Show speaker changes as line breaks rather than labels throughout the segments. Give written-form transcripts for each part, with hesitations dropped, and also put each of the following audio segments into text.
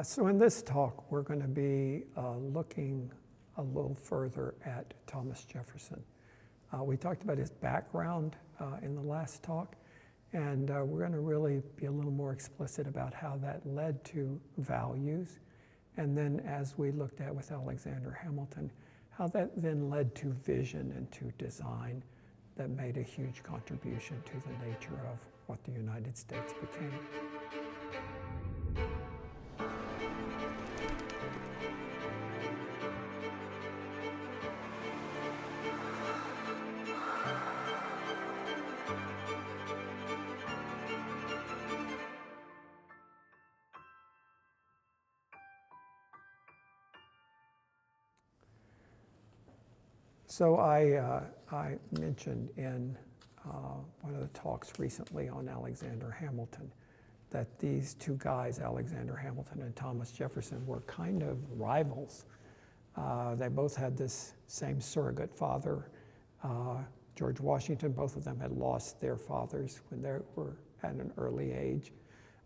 So in this talk, we're going to be looking a little further at Thomas Jefferson. We talked about his background in the last talk, and we're going to really be a little more explicit about how that led to values. And then as we looked at with Alexander Hamilton, how that then led to vision and to design that made a huge contribution to the nature of what the United States became. So I mentioned in one of the talks recently on Alexander Hamilton that these two guys, Alexander Hamilton and Thomas Jefferson, were kind of rivals. They both had this same surrogate father, George Washington. Both of them had lost their fathers when they were at an early age.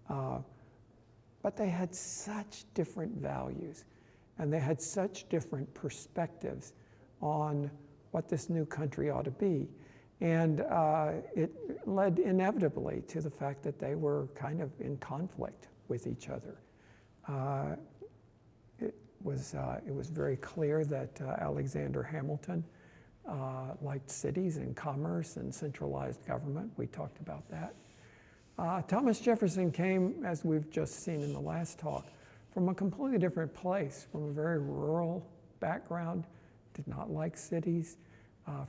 But they had such different values, and they had such different perspectives on what this new country ought to be. And it led inevitably to the fact that they were kind of in conflict with each other. It was very clear that Alexander Hamilton liked cities and commerce and centralized government. We talked about that. Thomas Jefferson came, as we've just seen in the last talk, from a completely different place, from a very rural background, did not like cities,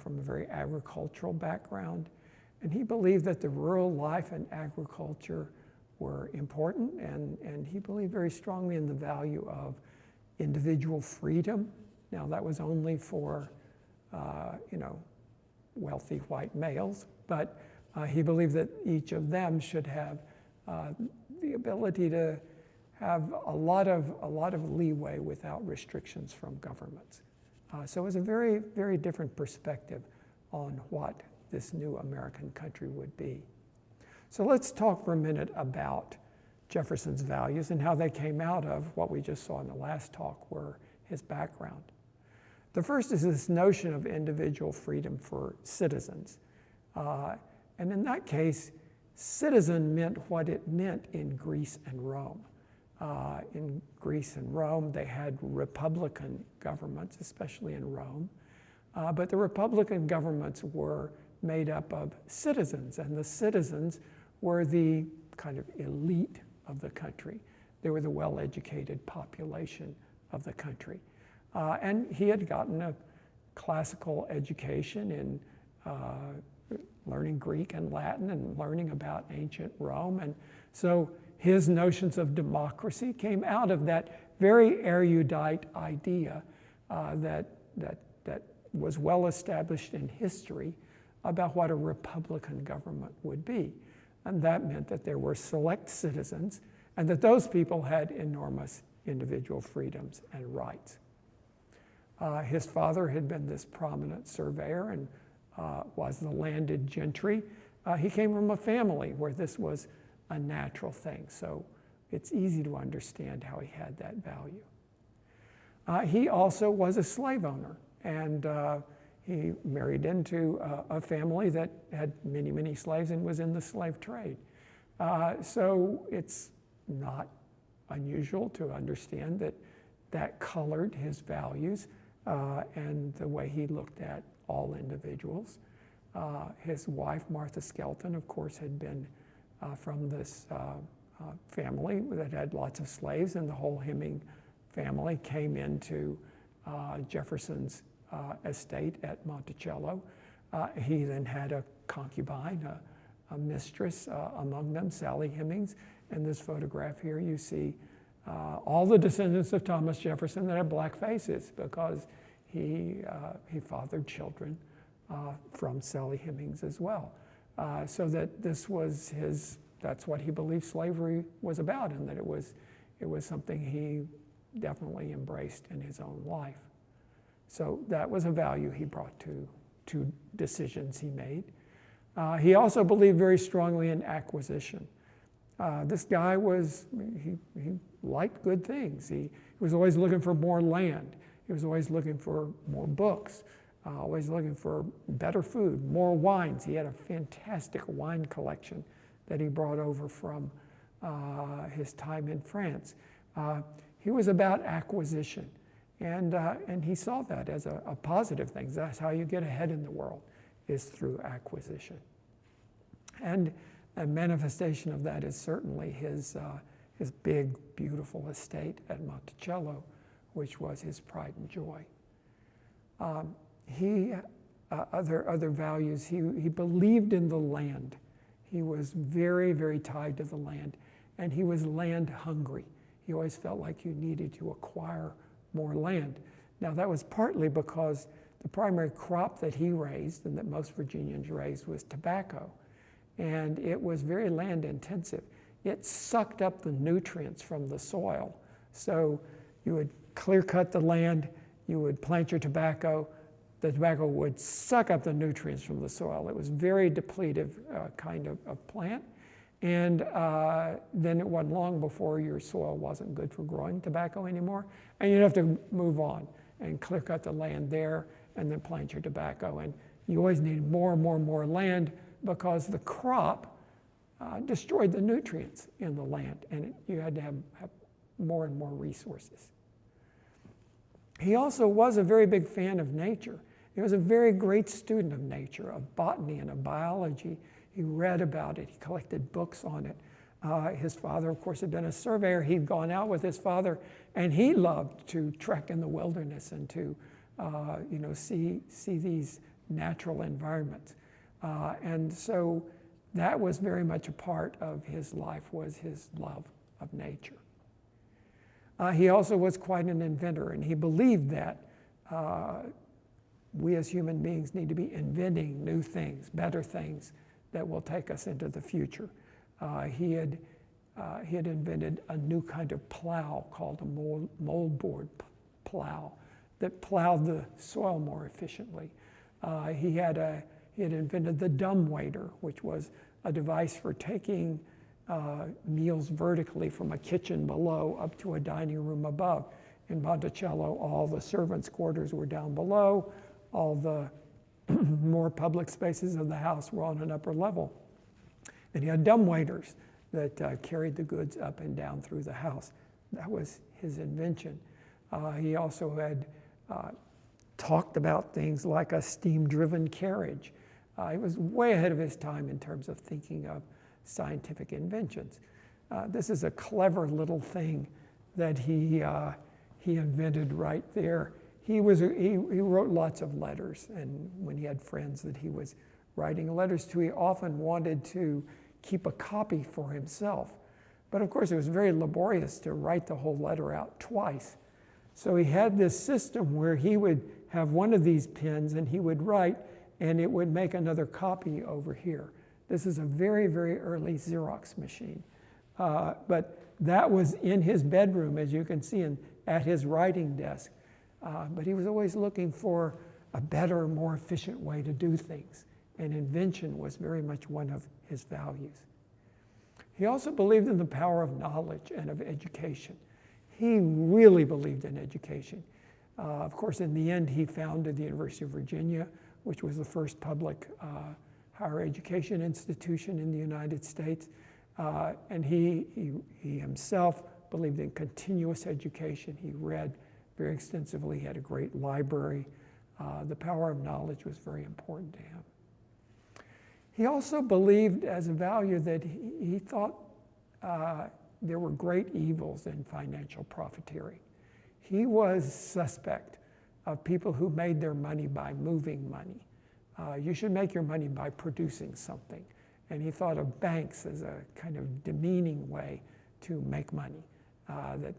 from a very agricultural background. And he believed that the rural life and agriculture were important, and he believed very strongly in the value of individual freedom. Now, that was only for, wealthy white males, but he believed that each of them should have the ability to have a lot of leeway without restrictions from governments. So it was a very, very different perspective on what this new American country would be. So let's talk for a minute about Jefferson's values and how they came out of what we just saw in the last talk, were his background. The first is this notion of individual freedom for citizens. And in that case, citizen meant what it meant in Greece and Rome. In Greece and Rome, they had republican governments, especially in Rome. But the republican governments were made up of citizens, and the citizens were the kind of elite of the country. They were the well-educated population of the country. And he had gotten a classical education in learning Greek and Latin and learning about ancient Rome. And so his notions of democracy came out of that very erudite idea that was well established in history about what a republican government would be. And that meant that there were select citizens and that those people had enormous individual freedoms and rights. His father had been this prominent surveyor and was the landed gentry. He came from a family where this was a natural thing, so it's easy to understand how he had that value. He also was a slave owner, and he married into a family that had many, many slaves and was in the slave trade. So it's not unusual to understand that that colored his values and the way he looked at all individuals. His wife, Martha Skelton, of course, had been from this family that had lots of slaves, and the whole Hemming family came into Jefferson's estate at Monticello. He then had a concubine, a mistress among them, Sally Hemings. In this photograph here, you see all the descendants of Thomas Jefferson that have black faces, because he fathered children from Sally Hemings as well. So that this was that's what he believed slavery was about, and that it was something he definitely embraced in his own life. So that was a value he brought to decisions he made. He also believed very strongly in acquisition. This guy he liked good things. He was always looking for more land. He was always looking for more books, always looking for better food, more wines. He had a fantastic wine collection that he brought over from his time in France. He was about acquisition, and he saw that as a positive thing. That's how you get ahead in the world, is through acquisition. And a manifestation of that is certainly his big, beautiful estate at Monticello, which was his pride and joy. Other values, he believed in the land. He was very, very tied to the land, and he was land hungry. He always felt like you needed to acquire more land. Now that was partly because the primary crop that he raised and that most Virginians raised was tobacco. And it was very land intensive. It sucked up the nutrients from the soil. So you would clear cut the land, you would plant your tobacco, the tobacco would suck up the nutrients from the soil. It was very depletive kind of plant. And then it wasn't long before your soil wasn't good for growing tobacco anymore. And you'd have to move on and clear cut the land there and then plant your tobacco. And you always needed more and more and more land because the crop destroyed the nutrients in the land, and you had to have more and more resources. He also was a very big fan of nature. He was a very great student of nature, of botany and of biology. He read about it. He collected books on it. His father, of course, had been a surveyor. He'd gone out with his father, and he loved to trek in the wilderness and to see these natural environments. And so that was very much a part of his life, was his love of nature. He also was quite an inventor, and he believed that we as human beings need to be inventing new things, better things that will take us into the future. He had invented a new kind of plow called a moldboard plow that plowed the soil more efficiently. He had invented the dumbwaiter, which was a device for taking meals vertically from a kitchen below up to a dining room above. In Monticello, all the servants' quarters were down below. All the more public spaces of the house were on an upper level. And he had dumbwaiters that carried the goods up and down through the house. That was his invention. He also had talked about things like a steam-driven carriage. He was way ahead of his time in terms of thinking of scientific inventions. This is a clever little thing that he invented right there. He wrote lots of letters, and when he had friends that he was writing letters to, he often wanted to keep a copy for himself. But of course, it was very laborious to write the whole letter out twice. So he had this system where he would have one of these pens and he would write, and it would make another copy over here. This is a very, very early Xerox machine. But that was in his bedroom, as you can see, at his writing desk. But he was always looking for a better, more efficient way to do things. And invention was very much one of his values. He also believed in the power of knowledge and of education. He really believed in education. Of course, in the end, he founded the University of Virginia, which was the first public higher education institution in the United States. And he himself believed in continuous education. He read very extensively. He had a great library. The power of knowledge was very important to him. He also believed as a value that he thought there were great evils in financial profiteering. He was suspect of people who made their money by moving money. You should make your money by producing something. And he thought of banks as a kind of demeaning way to make money. That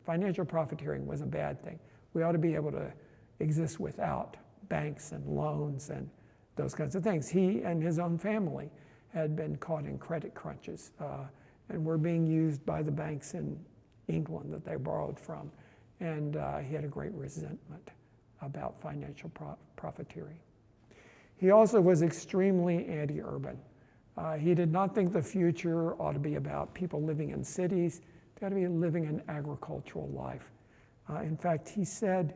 financial profiteering was a bad thing. We ought to be able to exist without banks and loans and those kinds of things. He and his own family had been caught in credit crunches and were being used by the banks in England that they borrowed from. And he had a great resentment about financial profiteering. He also was extremely anti-urban. He did not think the future ought to be about people living in cities. got to be living an agricultural life. In fact, he said,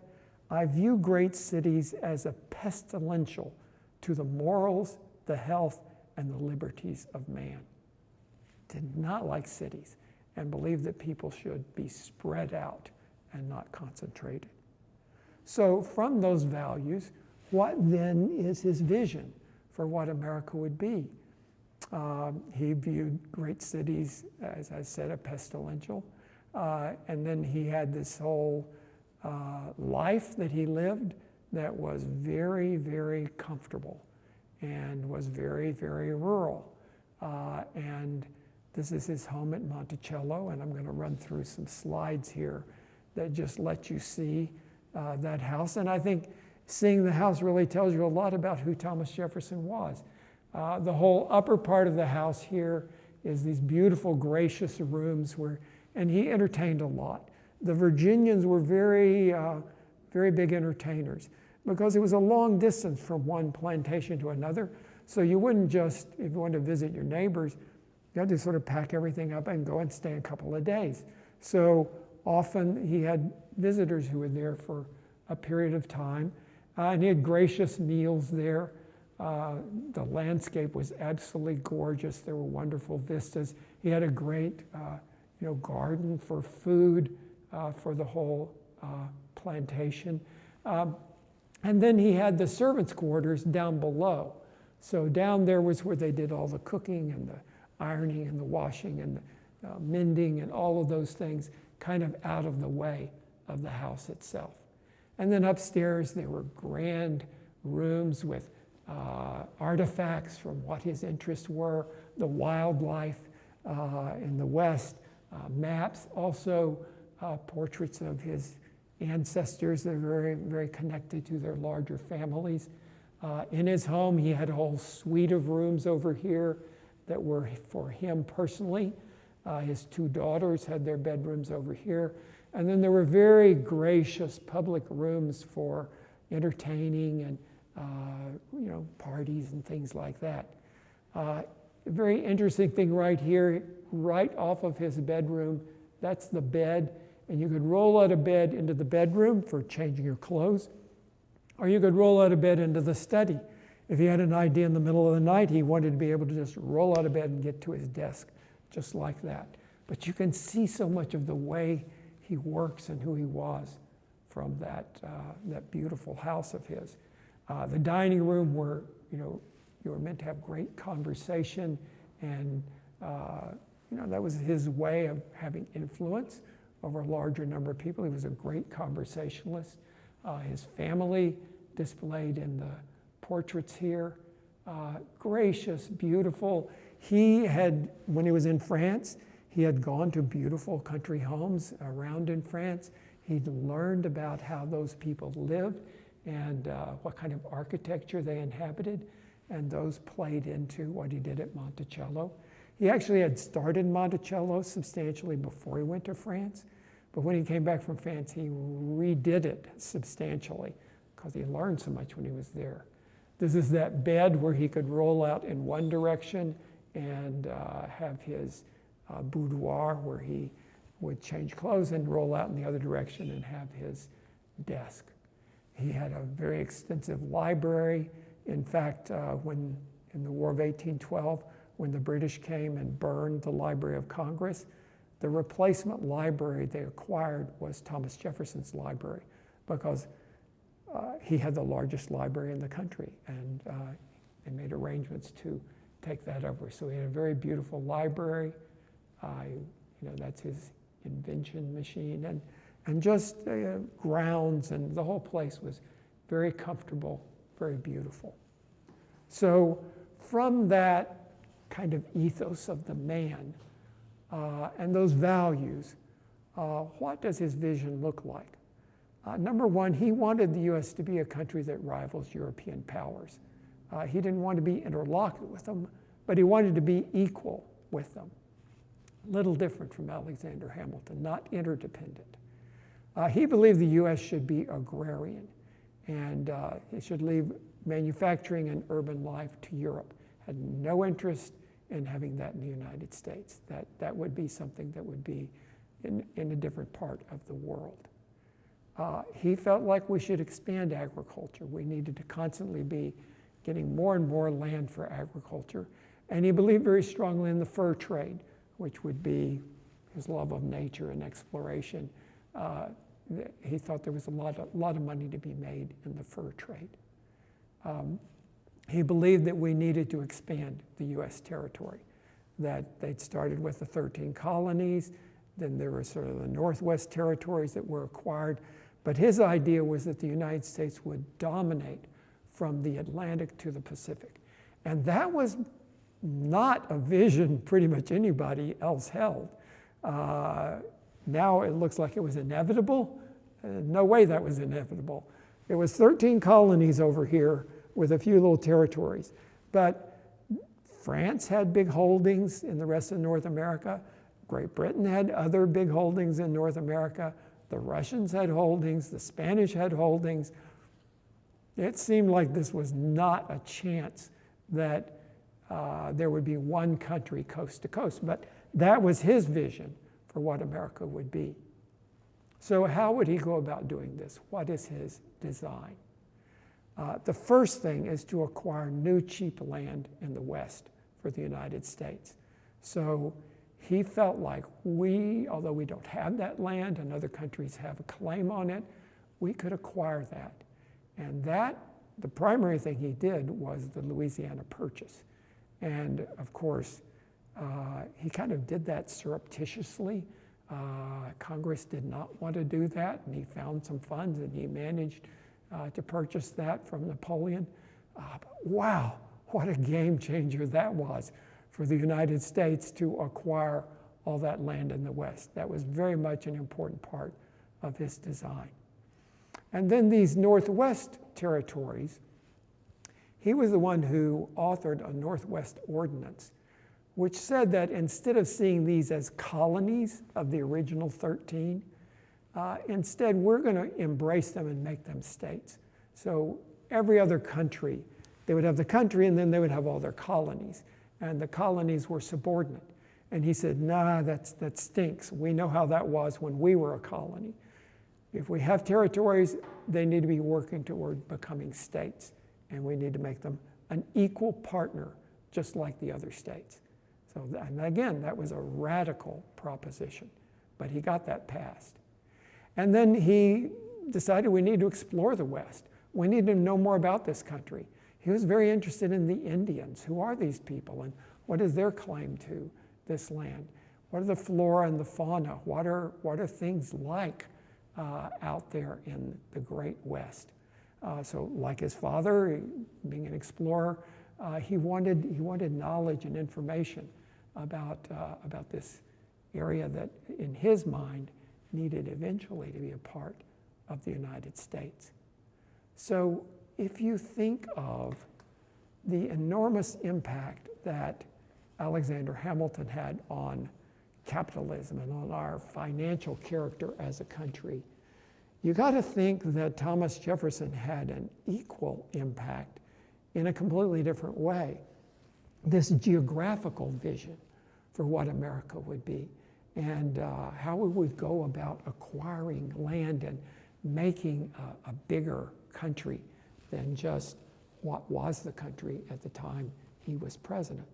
"I view great cities as a pestilential to the morals, the health, and the liberties of man." Did not like cities and believed that people should be spread out and not concentrated. So from those values, what then is his vision for what America would be? He viewed great cities, as I said, a pestilential. And then he had this whole life that he lived that was very, very comfortable and was very, very rural. And this is his home at Monticello, and I'm going to run through some slides here that just let you see that house. And I think seeing the house really tells you a lot about who Thomas Jefferson was. The whole upper part of the house here is these beautiful, gracious rooms and he entertained a lot. The Virginians were very, very big entertainers because it was a long distance from one plantation to another. So you wouldn't just, if you wanted to visit your neighbors, you had to sort of pack everything up and go and stay a couple of days. So often he had visitors who were there for a period of time, and he had gracious meals there. The landscape was absolutely gorgeous. There were wonderful vistas. He had a great garden for food for the whole plantation. And then he had the servants' quarters down below. So down there was where they did all the cooking and the ironing and the washing and the mending and all of those things, kind of out of the way of the house itself. And then upstairs there were grand rooms with artifacts from what his interests were, the wildlife in the West, maps, also portraits of his ancestors that are very, very connected to their larger families. In his home, he had a whole suite of rooms over here that were for him personally. His two daughters had their bedrooms over here. And then there were very gracious public rooms for entertaining and parties and things like that. A very interesting thing right here, right off of his bedroom, that's the bed. And you could roll out of bed into the bedroom for changing your clothes, or you could roll out of bed into the study. If he had an idea in the middle of the night, he wanted to be able to just roll out of bed and get to his desk, just like that. But you can see so much of the way he works and who he was from that beautiful house of his. The dining room where you were meant to have great conversation, and that was his way of having influence over a larger number of people. He was a great conversationalist. His family displayed in the portraits here, gracious, beautiful. He had, when he was in France, he had gone to beautiful country homes around in France. He'd learned about how those people lived and what kind of architecture they inhabited, and those played into what he did at Monticello. He actually had started Monticello substantially before he went to France, but when he came back from France, he redid it substantially because he learned so much when he was there. This is that bed where he could roll out in one direction and have his boudoir where he would change clothes and roll out in the other direction and have his desk. He had a very extensive library. In fact, when in the War of 1812, when the British came and burned the Library of Congress, the replacement library they acquired was Thomas Jefferson's library because he had the largest library in the country, and they made arrangements to take that over. So he had a very beautiful library. That's his invention machine, and just grounds, and the whole place was very comfortable, very beautiful. So from that kind of ethos of the man and those values, what does his vision look like? Number one, he wanted the U.S. to be a country that rivals European powers. He didn't want to be interlocked with them, but he wanted to be equal with them. Little different from Alexander Hamilton, not interdependent. He believed the U.S. should be agrarian, and it should leave manufacturing and urban life to Europe. Had no interest in having that in the United States. That would be something that would be, in a different part of the world. He felt like we should expand agriculture. We needed to constantly be getting more and more land for agriculture. And he believed very strongly in the fur trade, which would be his love of nature and exploration. He thought there was a lot of money to be made in the fur trade. He believed that we needed to expand the U.S. territory, that they'd started with the 13 colonies, then there were sort of the Northwest territories that were acquired, but his idea was that the United States would dominate from the Atlantic to the Pacific. And that was not a vision pretty much anybody else held. Now it looks like it was inevitable. No way that was inevitable. It was 13 colonies over here with a few little territories. But France had big holdings in the rest of North America. Great Britain had other big holdings in North America. The Russians had holdings. The Spanish had holdings. It seemed like this was not a chance that there would be one country coast to coast. But that was his vision for what America would be. So how would he go about doing this? What is his design? The first thing is to acquire new cheap land in the West for the United States. So he felt like although we don't have that land and other countries have a claim on it, we could acquire that. And the primary thing he did was the Louisiana Purchase. And of course, he kind of did that surreptitiously. Congress did not want to do that, and he found some funds and he managed to purchase that from Napoleon. Wow, what a game changer that was for the United States to acquire all that land in the West. That was very much an important part of his design. And then these Northwest territories, he was the one who authored a Northwest Ordinance, which said that instead of seeing these as colonies of the original 13, instead we're going to embrace them and make them states. So every other country, they would have the country and then they would have all their colonies. And the colonies were subordinate. And he said, nah, that stinks. We know how that was when we were a colony. If we have territories, they need to be working toward becoming states. And we need to make them an equal partner, just like the other states. So, and again, that was a radical proposition, but he got that passed. And then he decided we need to explore the West. We need to know more about this country. He was very interested in the Indians. Who are these people and what is their claim to this land? What are the flora and the fauna? What are things like out there in the Great West? So like his father, being an explorer, he wanted knowledge and information about this area that, in his mind, needed eventually to be a part of the United States. So if you think of the enormous impact that Alexander Hamilton had on capitalism and on our financial character as a country, you got to think that Thomas Jefferson had an equal impact in a completely different way. This geographical vision for what America would be and how we would go about acquiring land and making a bigger country than just what was the country at the time he was president.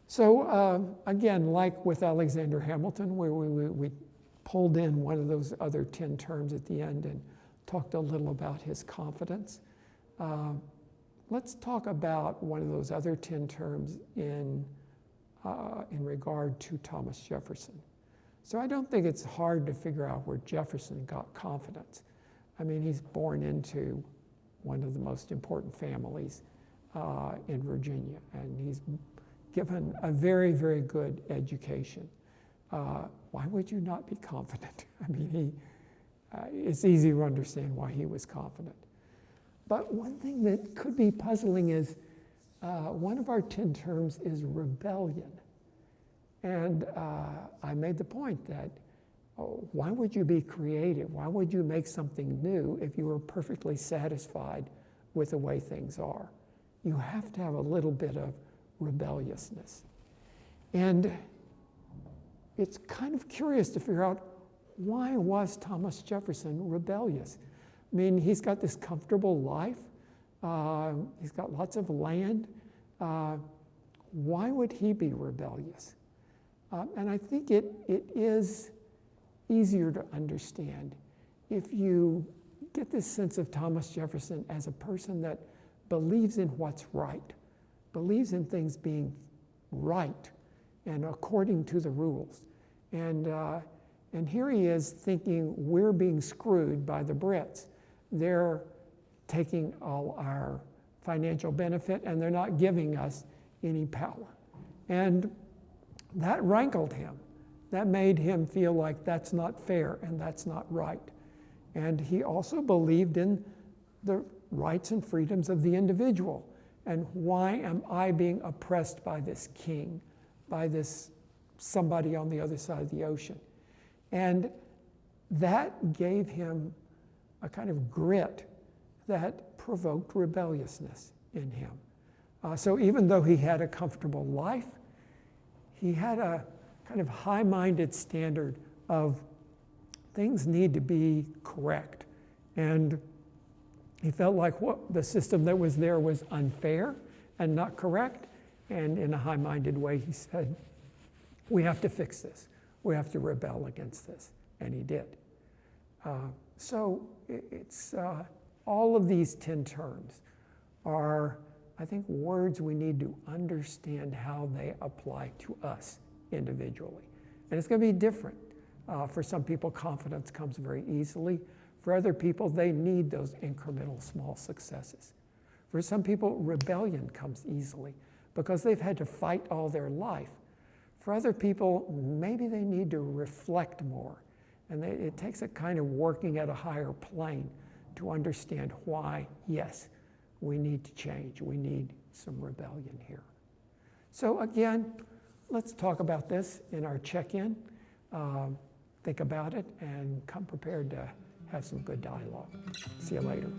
So again, like with Alexander Hamilton, where we pulled in one of those other 10 terms at the end and talked a little about his confidence. Let's talk about one of those other 10 terms in regard to Thomas Jefferson. So I don't think it's hard to figure out where Jefferson got confidence. I mean, he's born into one of the most important families in Virginia, and he's given a very, very good education. Why would you not be confident? I mean, it's easy to understand why he was confident. But one thing that could be puzzling is one of our 10 terms is rebellion. And I made the point that why would you be creative? Why would you make something new if you were perfectly satisfied with the way things are? You have to have a little bit of rebelliousness. And it's kind of curious to figure out, why was Thomas Jefferson rebellious? I mean, he's got this comfortable life. He's got lots of land. Why would he be rebellious? And I think it is easier to understand if you get this sense of Thomas Jefferson as a person that believes in what's right, believes in things being right and according to the rules. And here he is thinking we're being screwed by the Brits. They're taking all our financial benefit and they're not giving us any power. And that rankled him. That made him feel like that's not fair and that's not right. And he also believed in the rights and freedoms of the individual. And why am I being oppressed by this king, by this somebody on the other side of the ocean? And that gave him a kind of grit that provoked rebelliousness in him. So even though he had a comfortable life, he had a kind of high-minded standard of things need to be correct. And he felt like the system that was there was unfair and not correct. And in a high-minded way, he said, we have to fix this. We have to rebel against this. And he did. So it's all of these 10 terms are, I think, words we need to understand how they apply to us individually. And it's going to be different. For some people, confidence comes very easily. For other people, they need those incremental small successes. For some people, rebellion comes easily because they've had to fight all their life. For other people, maybe they need to reflect more. And it takes a kind of working at a higher plane to understand why, yes, we need to change. We need some rebellion here. So again, let's talk about this in our check-in. Think about it and come prepared to have some good dialogue. See you later.